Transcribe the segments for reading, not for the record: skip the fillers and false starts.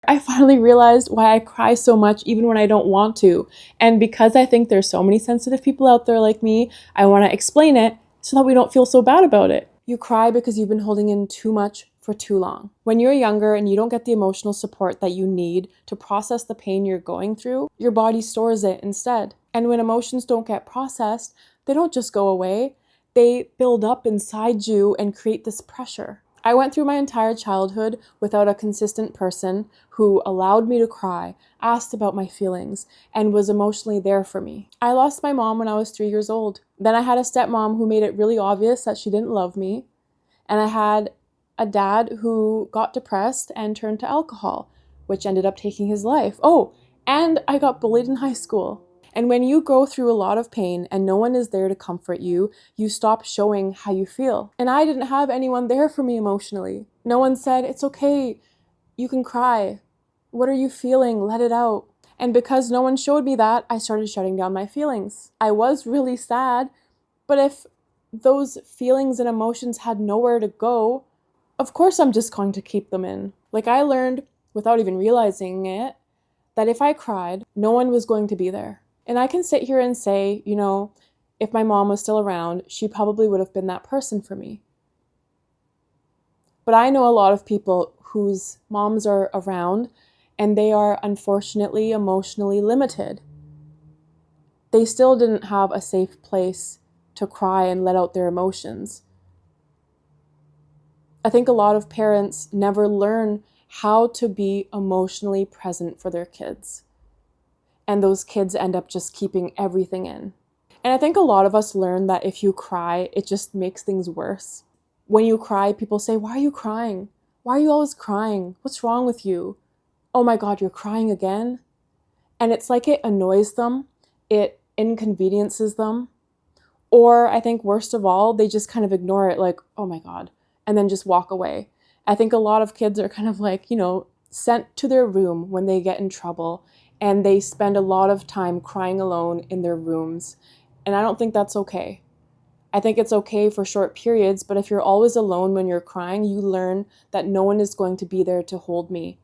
I finally realized why I cry so much even when I don't want to. And because I think there's so many sensitive people out there like me, I want to explain it so that we don't feel so bad about it. You cry because you've been holding in too much for too long. When you're younger and you don't get the emotional support that you need to process the pain you're going through, your body stores it instead. And when emotions don't get processed, they don't just go away, they build up inside you and create this pressure. I went through my entire childhood without a consistent person who allowed me to cry, asked about my feelings, and was emotionally there for me. I lost my mom when I was 3 years old. Then I had a stepmom who made it really obvious that she didn't love me. And I had a dad who got depressed and turned to alcohol, which ended up taking his life. Oh, and I got bullied in high school. And when you go through a lot of pain and no one is there to comfort you, you stop showing how you feel. And I didn't have anyone there for me emotionally. No one said, "It's okay, you can cry. What are you feeling? Let it out." And because no one showed me that, I started shutting down my feelings. I was really sad, but if those feelings and emotions had nowhere to go, of course I'm just going to keep them in. Like, I learned, without even realizing it, that if I cried, no one was going to be there. And I can sit here and say, if my mom was still around, she probably would have been that person for me. But I know a lot of people whose moms are around and they are unfortunately emotionally limited. They still didn't have a safe place to cry and let out their emotions. I think a lot of parents never learn how to be emotionally present for their kids. And those kids end up just keeping everything in. And I think a lot of us learn that if you cry, it just makes things worse. When you cry, people say, "Why are you crying? Why are you always crying? What's wrong with you? Oh my God, you're crying again?" And it's like it annoys them, it inconveniences them. Or I think worst of all, they just kind of ignore it, like, "Oh my God," and then just walk away. I think a lot of kids are kind of like, sent to their room when they get in trouble, and they spend a lot of time crying alone in their rooms. And I don't think that's okay. I think it's okay for short periods, but if you're always alone when you're crying, you learn that no one is going to be there to hold me.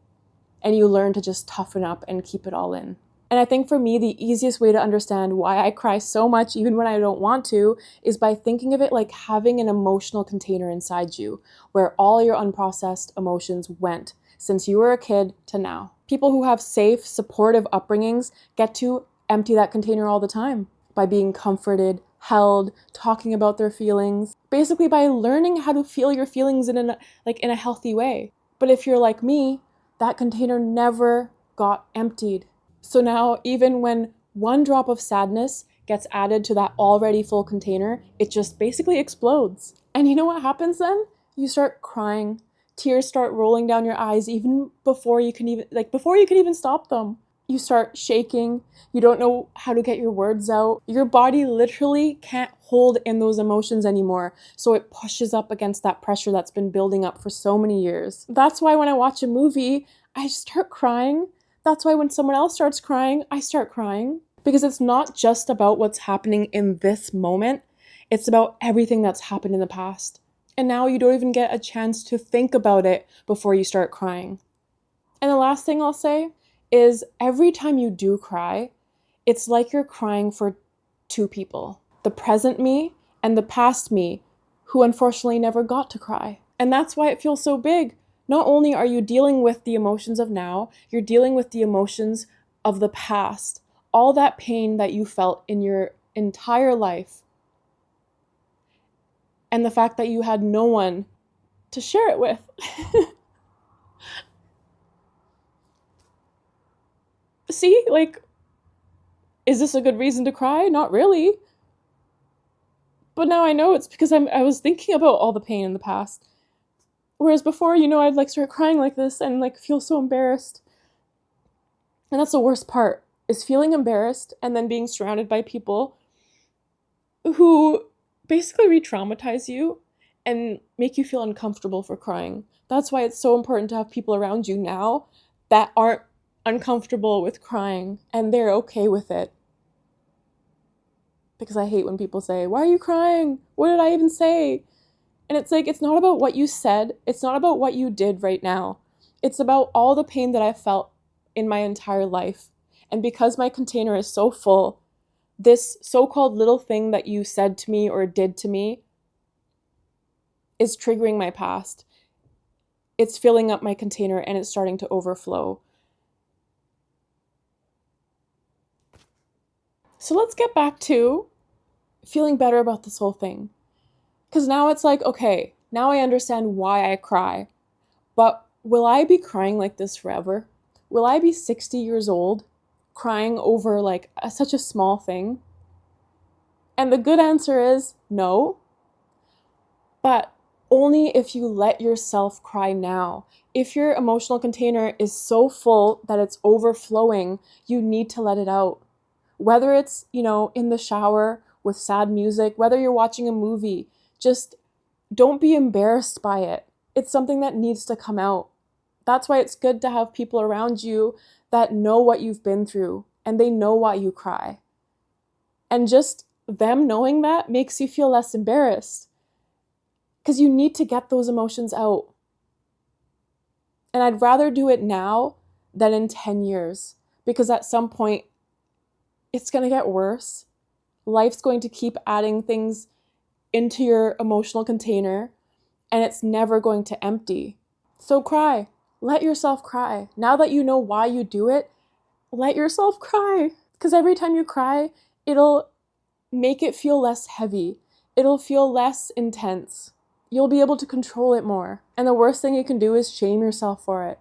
And you learn to just toughen up and keep it all in. And I think for me, the easiest way to understand why I cry so much, even when I don't want to, is by thinking of it like having an emotional container inside you, where all your unprocessed emotions went since you were a kid to now. People who have safe, supportive upbringings get to empty that container all the time by being comforted, held, talking about their feelings, basically by learning how to feel your feelings in a healthy way. But if you're like me, that container never got emptied. So now, even when one drop of sadness gets added to that already full container, it just basically explodes. And you know what happens then? You start crying. Tears start rolling down your eyes even before you can even stop them. You start shaking. You don't know how to get your words out. Your body literally can't hold in those emotions anymore. So it pushes up against that pressure that's been building up for so many years. That's why when I watch a movie, I start crying. That's why when someone else starts crying, I start crying. Because it's not just about what's happening in this moment, it's about everything that's happened in the past. And now you don't even get a chance to think about it before you start crying. And the last thing I'll say is every time you do cry, it's like you're crying for two people, the present me and the past me, who unfortunately never got to cry. And that's why it feels so big. Not only are you dealing with the emotions of now, you're dealing with the emotions of the past, all that pain that you felt in your entire life, and the fact that you had no one to share it with. See, is this a good reason to cry? Not really. But now I know it's because I was thinking about all the pain in the past. Whereas before, I'd start crying like this and feel so embarrassed. And that's the worst part, is feeling embarrassed and then being surrounded by people who basically re-traumatize you and make you feel uncomfortable for crying. That's why it's so important to have people around you now that aren't uncomfortable with crying and they're okay with it. Because I hate when people say, "Why are you crying? What did I even say?" And it's like, it's not about what you said. It's not about what you did right now. It's about all the pain that I've felt in my entire life. And because my container is so full, this so-called little thing that you said to me or did to me is triggering my past. It's filling up my container and it's starting to overflow. So let's get back to feeling better about this whole thing. Because now it's like, okay, now I understand why I cry. But will I be crying like this forever? Will I be 60 years old crying over like such a small thing? And the good answer is no. But only if you let yourself cry now. If your emotional container is so full that it's overflowing, you need to let it out. Whether it's, in the shower with sad music, whether you're watching a movie, just don't be embarrassed by it. It's something that needs to come out. That's why it's good to have people around you that know what you've been through and they know why you cry. And just them knowing that makes you feel less embarrassed because you need to get those emotions out. And I'd rather do it now than in 10 years because at some point it's going to get worse. Life's going to keep adding things into your emotional container and it's never going to empty. So cry. Let yourself cry. Now that you know why you do it, let yourself cry. Because every time you cry, it'll make it feel less heavy. It'll feel less intense. You'll be able to control it more. And the worst thing you can do is shame yourself for it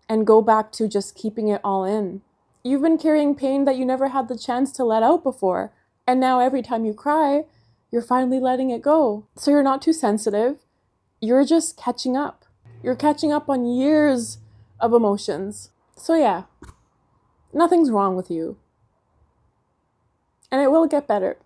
and go back to just keeping it all in. You've been carrying pain that you never had the chance to let out before. And now every time you cry, you're finally letting it go. So you're not too sensitive. You're just catching up. You're catching up on years of emotions. So yeah, nothing's wrong with you. And it will get better.